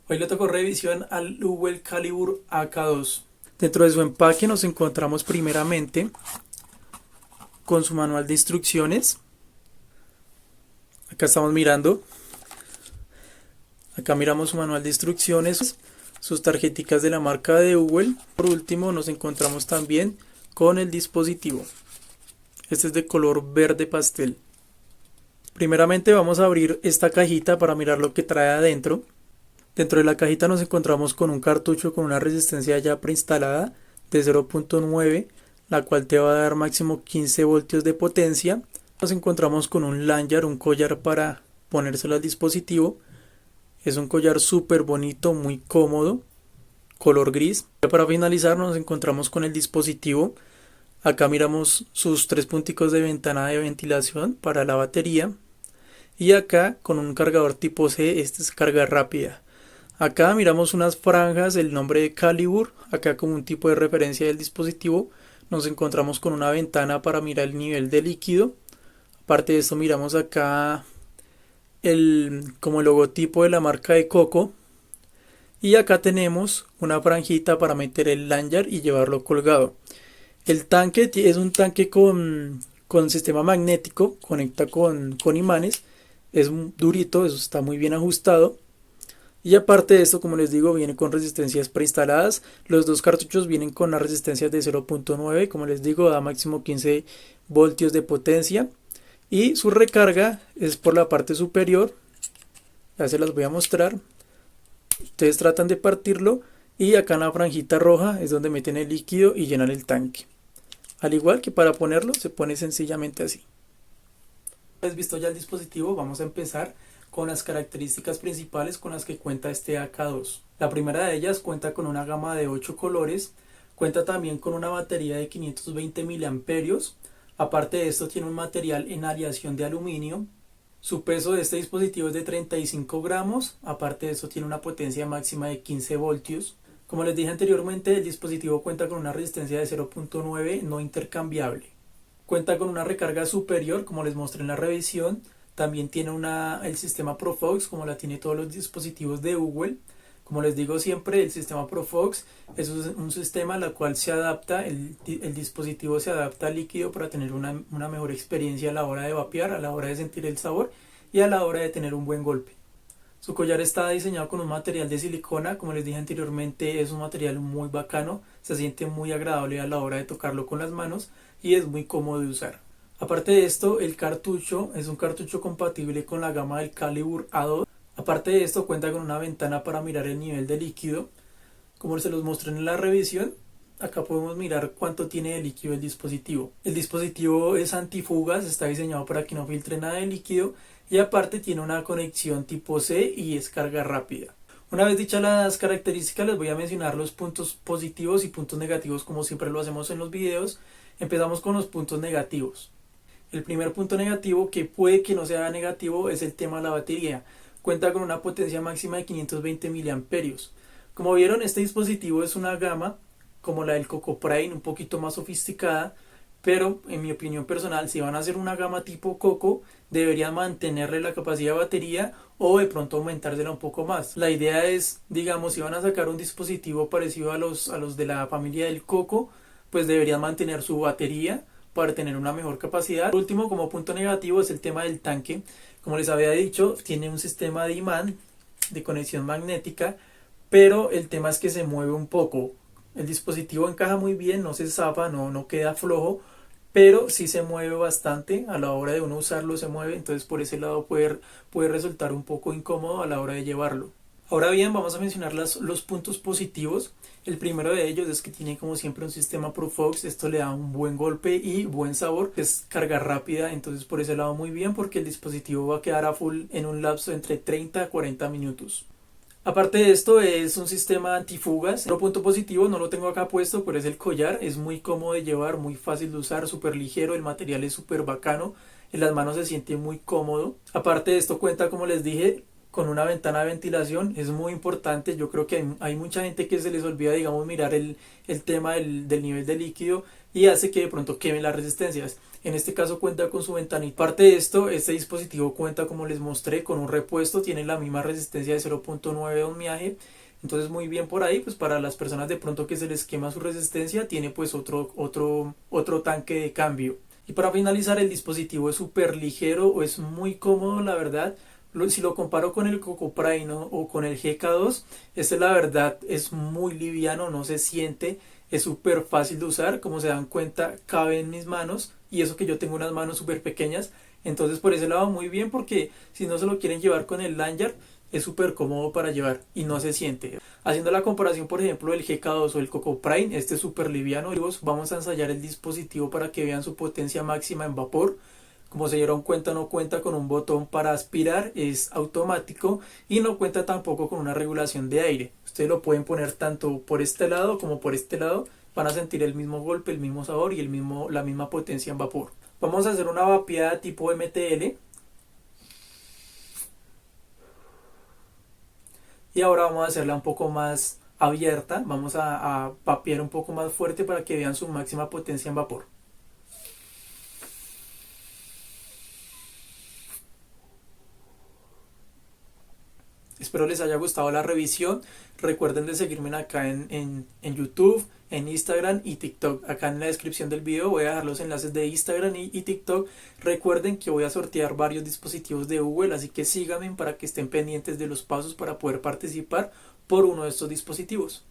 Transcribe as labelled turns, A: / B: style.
A: Hoy le tocó revisión al Uwell Calibur AK2. Dentro de su empaque nos encontramos primeramente con su manual de instrucciones. Acá estamos mirando. Acá miramos su manual de instrucciones, sus tarjeticas de la marca de Uwell. Por último nos encontramos también con el dispositivo. Este es de color verde pastel. Primeramente vamos a abrir esta cajita para mirar lo que trae adentro. Dentro de la cajita nos encontramos con un cartucho con una resistencia ya preinstalada de 0.9, la cual te va a dar máximo 15 voltios de potencia. Nos encontramos con un lanyard, un collar para ponérselo al dispositivo. Es un collar súper bonito, muy cómodo, color gris. Para finalizar nos encontramos con el dispositivo. Acá miramos sus tres punticos de ventana de ventilación para la batería. Y acá con un cargador tipo C, este es carga rápida. Acá miramos unas franjas, el nombre de Calibur, acá como un tipo de referencia del dispositivo. Nos encontramos con una ventana para mirar el nivel de líquido. Aparte de esto miramos acá como el logotipo de la marca de Coco. Y acá tenemos una franjita para meter el lanyard y llevarlo colgado. El tanque es un tanque con sistema magnético, conecta con imanes. Es durito, eso está muy bien ajustado. Y aparte de esto, como les digo, viene con resistencias preinstaladas. Los dos cartuchos vienen con las resistencias de 0.9. Como les digo, da máximo 15 voltios de potencia. Y su recarga es por la parte superior. Ya se las voy a mostrar. Ustedes tratan de partirlo. Y acá en la franjita roja es donde meten el líquido y llenan el tanque. Al igual que para ponerlo, se pone sencillamente así. ¿Has visto ya el dispositivo? Vamos a empezar con las características principales con las que cuenta este AK2. La primera de ellas cuenta con una gama de 8 colores, cuenta también con una batería de 520 miliamperios. Aparte de esto tiene un material en aleación de aluminio. Su peso de este dispositivo es de 35 gramos, aparte de esto tiene una potencia máxima de 15 voltios. Como les dije anteriormente, el dispositivo cuenta con una resistencia de 0.9 no intercambiable. Cuenta con una recarga superior, como les mostré en la revisión. También tiene el sistema Profox, como la tiene todos los dispositivos de Uwell. Como les digo siempre, el sistema Profox es un sistema al cual se adapta, el dispositivo se adapta al líquido para tener una mejor experiencia a la hora de vapear, a la hora de sentir el sabor y a la hora de tener un buen golpe. Su collar está diseñado con un material de silicona, como les dije anteriormente, es un material muy bacano, se siente muy agradable a la hora de tocarlo con las manos y es muy cómodo de usar. Aparte de esto, el cartucho es un cartucho compatible con la gama del Calibur A2. Aparte de esto, cuenta con una ventana para mirar el nivel de líquido. Como se los mostré en la revisión, acá podemos mirar cuánto tiene de líquido el dispositivo. El dispositivo es antifugas, está diseñado para que no filtre nada de líquido y aparte tiene una conexión tipo C y es carga rápida. Una vez dichas las características, les voy a mencionar los puntos positivos y puntos negativos como siempre lo hacemos en los videos. Empezamos con los puntos negativos. El primer punto negativo, que puede que no sea negativo, es el tema de la batería. Cuenta con una potencia máxima de 520 miliamperios. Como vieron, este dispositivo es una gama como la del Coco Prime, un poquito más sofisticada, pero en mi opinión personal, si van a hacer una gama tipo Coco, deberían mantenerle la capacidad de batería o de pronto aumentársela un poco más. La idea es, digamos, si van a sacar un dispositivo parecido a los de la familia del Coco, pues deberían mantener su batería para tener una mejor capacidad. Por último, como punto negativo, es el tema del tanque. Como les había dicho, tiene un sistema de imán de conexión magnética, pero el tema es que se mueve un poco. El dispositivo encaja muy bien, no se zafa, no queda flojo, pero sí se mueve bastante. A la hora de uno usarlo se mueve, entonces por ese lado puede resultar un poco incómodo a la hora de llevarlo. Ahora bien, vamos a mencionar los puntos positivos. El primero de ellos es que tiene como siempre un sistema Profox, esto le da un buen golpe y buen sabor, es carga rápida, entonces por ese lado muy bien porque el dispositivo va a quedar a full en un lapso entre 30 a 40 minutos. Aparte de esto es un sistema antifugas. Otro punto positivo, no lo tengo acá puesto, pero es el collar, es muy cómodo de llevar, muy fácil de usar, súper ligero, el material es súper bacano, en las manos se siente muy cómodo. Aparte de esto cuenta, como les dije, con una ventana de ventilación, es muy importante. Yo creo que hay mucha gente que se les olvida, digamos, mirar el tema del nivel de líquido y hace que de pronto quemen las resistencias. En este caso cuenta con su ventanita. Aparte de esto, este dispositivo cuenta, como les mostré, con un repuesto, tiene la misma resistencia de 0.9 ohmiaje. Entonces muy bien por ahí, pues para las personas de pronto que se les quema su resistencia, tiene pues otro tanque de cambio. Y para finalizar, el dispositivo es súper ligero o es muy cómodo, la verdad. Si lo comparo con el Coco Prime, ¿no? O con el GK2, este la verdad es muy liviano, no se siente, es súper fácil de usar, como se dan cuenta cabe en mis manos y eso que yo tengo unas manos súper pequeñas, entonces por ese lado muy bien porque si no se lo quieren llevar con el lanyard es súper cómodo para llevar y no se siente. Haciendo la comparación por ejemplo del GK2 o el Coco Prime, este es súper liviano. Vamos a ensayar el dispositivo para que vean su potencia máxima en vapor. Como se dieron cuenta, no cuenta con un botón para aspirar, es automático y no cuenta tampoco con una regulación de aire. Ustedes lo pueden poner tanto por este lado como por este lado, van a sentir el mismo golpe, el mismo sabor y la misma potencia en vapor. Vamos a hacer una vapeada tipo MTL y ahora vamos a hacerla un poco más abierta, vamos a vapear un poco más fuerte para que vean su máxima potencia en vapor. Espero les haya gustado la revisión. Recuerden de seguirme acá en YouTube, en Instagram y TikTok. Acá en la descripción del video voy a dejar los enlaces de Instagram y TikTok. Recuerden que voy a sortear varios dispositivos de Google, así que síganme para que estén pendientes de los pasos para poder participar por uno de estos dispositivos.